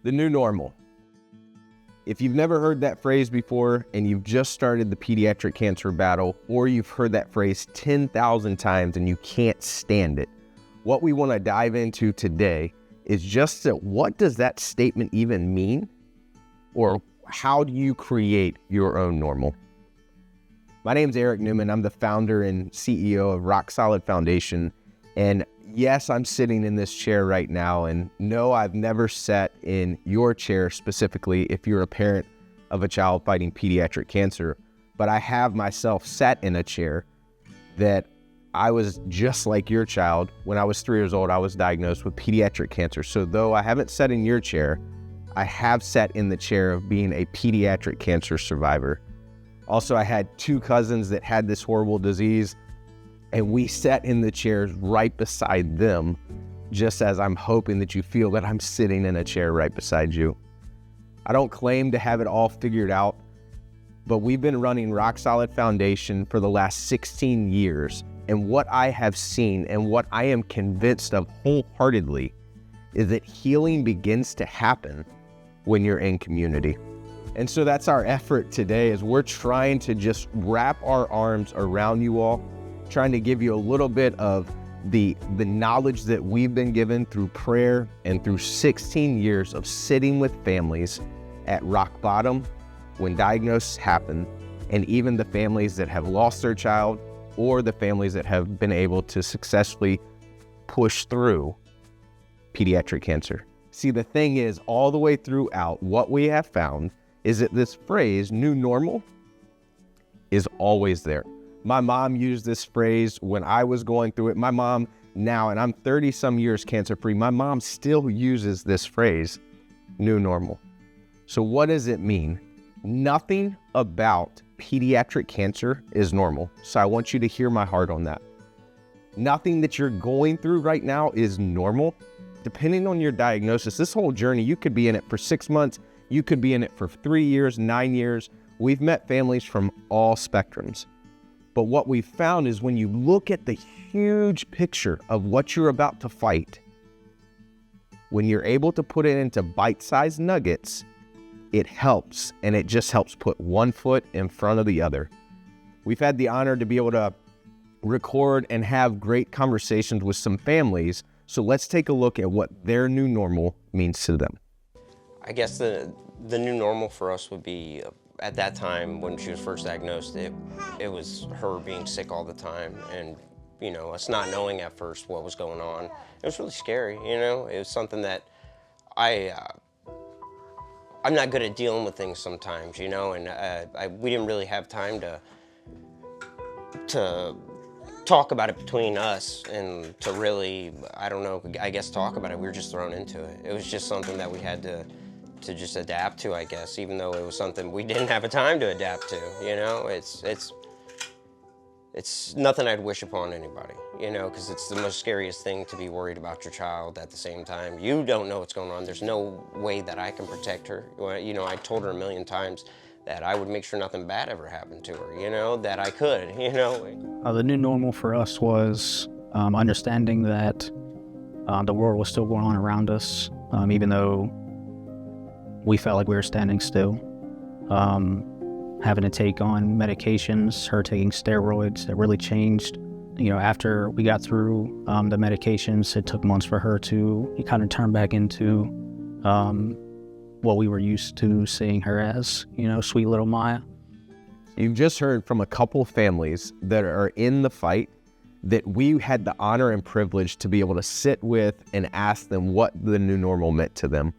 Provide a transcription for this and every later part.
The new normal. If you've never heard that phrase before and you've just started the pediatric cancer battle, or you've heard that phrase 10,000 times and you can't stand it, what we want to dive into today is just what does that statement even mean? Or how do you create your own normal? My name's Eric Newman. I'm the founder and CEO of Roc Solid Foundation. And yes, I'm sitting in this chair right now. And no, I've never sat in your chair specifically if you're a parent of a child fighting pediatric cancer. But I have myself sat in a chair that I was just like your child. When I was 3 years old, I was diagnosed with pediatric cancer. So though I haven't sat in your chair, I have sat in the chair of being a pediatric cancer survivor. Also, I had 2 cousins that had this horrible disease, and we sat in the chairs right beside them, just as I'm hoping that you feel that I'm sitting in a chair right beside you. I don't claim to have it all figured out, but we've been running Roc Solid Foundation for the last 16 years, and what I have seen and what I am convinced of wholeheartedly is that healing begins to happen when you're in community. And so that's our effort today, is we're trying to just wrap our arms around you all, trying to give you a little bit of the knowledge that we've been given through prayer and through 16 years of sitting with families at rock bottom when diagnoses happen, and even the families that have lost their child or the families that have been able to successfully push through pediatric cancer. See, the thing is, all the way throughout, what we have found is that this phrase, new normal, is always there. My mom used this phrase when I was going through it. My mom now, and I'm 30 some years cancer-free, my mom still uses this phrase, new normal. So what does it mean? Nothing about pediatric cancer is normal. So I want you to hear my heart on that. Nothing that you're going through right now is normal. Depending on your diagnosis, this whole journey, you could be in it for 6 months, you could be in it for 3 years, 9 years. We've met families from all spectrums. But what we've found is when you look at the huge picture of what you're about to fight, when you're able to put it into bite-sized nuggets, it helps, and it just helps put one foot in front of the other. We've had the honor to be able to record and have great conversations with some families, so let's take a look at what their new normal means to them. I guess the new normal for us would be, at that time when she was first diagnosed, it was her being sick all the time, and us not knowing at first what was going on. It was really scary. It was something that I'm not good at dealing with things sometimes, and we didn't really have time to talk about it between us and to really, talk about it. We were just thrown into it. It was just something that we had to just adapt to, I guess, even though it was something we didn't have a time to adapt to. It's nothing I'd wish upon anybody, because it's the most scariest thing to be worried about your child at the same time. You don't know what's going on. There's no way that I can protect her. I told her a million times that I would make sure nothing bad ever happened to her, that I could, The new normal for us was understanding that the world was still going on around us, even though we felt like we were standing still. Having to take on medications, her taking steroids, that really changed. After we got through the medications, it took months for her to kind of turn back into what we were used to seeing her as, sweet little Maya. You've just heard from a couple families that are in the fight that we had the honor and privilege to be able to sit with and ask them what the new normal meant to them.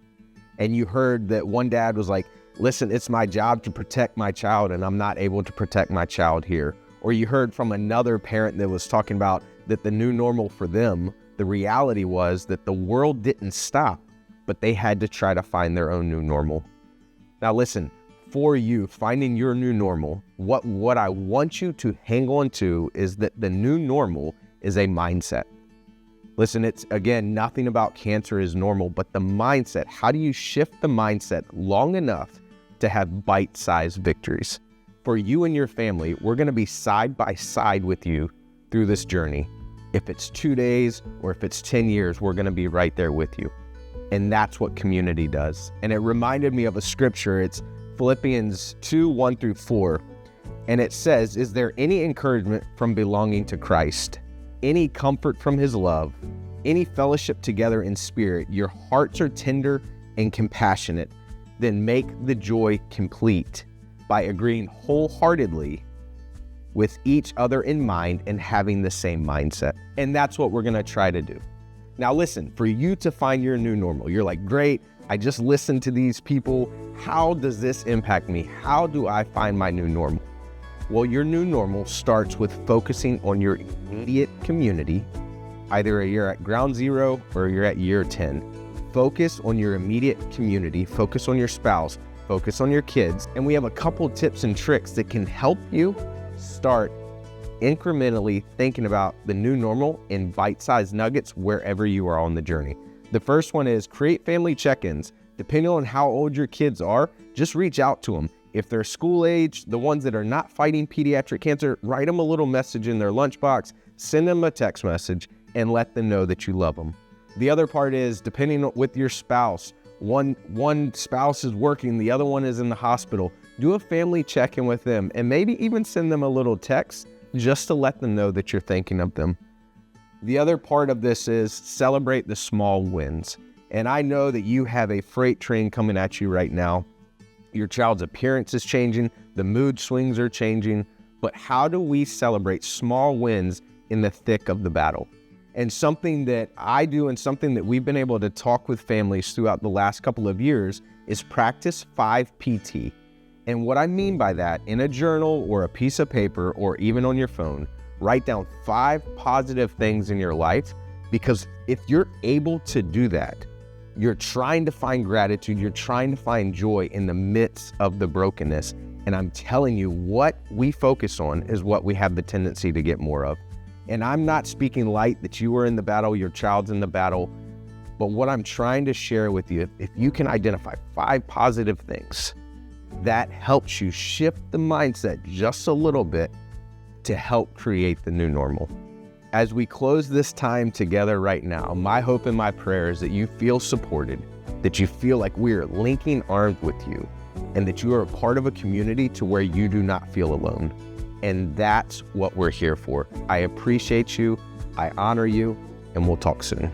And you heard that one dad was like, listen, it's my job to protect my child, and I'm not able to protect my child here. Or you heard from another parent that was talking about that the new normal for them, the reality was that the world didn't stop, but they had to try to find their own new normal. Now listen, for you, finding your new normal, what I want you to hang on to is that the new normal is a mindset. Listen, it's, again, nothing about cancer is normal, but the mindset, how do you shift the mindset long enough to have bite-sized victories? For you and your family, we're gonna be side by side with you through this journey. If it's 2 days or if it's 10 years, we're gonna be right there with you. And that's what community does. And it reminded me of a scripture. It's Philippians 2:1-4. And it says, "Is there any encouragement from belonging to Christ? Any comfort from his love? Any fellowship together in spirit? Your hearts are tender and compassionate. Then make the joy complete by agreeing wholeheartedly with each other in mind and having the same mindset." And that's what we're gonna try to do. Now listen, for you to find your new normal, you're like, great, I just listened to these people. How does this impact me? How do I find my new normal? Well, your new normal starts with focusing on your immediate community. Either you're at ground zero or you're at year 10. Focus on your immediate community, focus on your spouse, focus on your kids. And we have a couple tips and tricks that can help you start incrementally thinking about the new normal in bite-sized nuggets wherever you are on the journey. The first one is create family check-ins. Depending on how old your kids are, just reach out to them. If they're school age, the ones that are not fighting pediatric cancer, write them a little message in their lunchbox, send them a text message, and let them know that you love them. The other part is, depending on with your spouse, one spouse is working, the other one is in the hospital, do a family check-in with them, and maybe even send them a little text just to let them know that you're thinking of them. The other part of this is celebrate the small wins. And I know that you have a freight train coming at you right now. Your child's appearance is changing, the mood swings are changing, but how do we celebrate small wins in the thick of the battle? And something that I do and something that we've been able to talk with families throughout the last couple of years is practice 5PT. And what I mean by that, in a journal or a piece of paper or even on your phone, write down 5 positive things in your life, because if you're able to do that, you're trying to find gratitude, you're trying to find joy in the midst of the brokenness. And I'm telling you, what we focus on is what we have the tendency to get more of. And I'm not speaking light that you are in the battle, your child's in the battle, but what I'm trying to share with you, if you can identify 5 positive things, that helps you shift the mindset just a little bit to help create the new normal. As we close this time together right now, my hope and my prayer is that you feel supported, that you feel like we are linking arms with you, and that you are a part of a community to where you do not feel alone. And that's what we're here for. I appreciate you, I honor you, and we'll talk soon.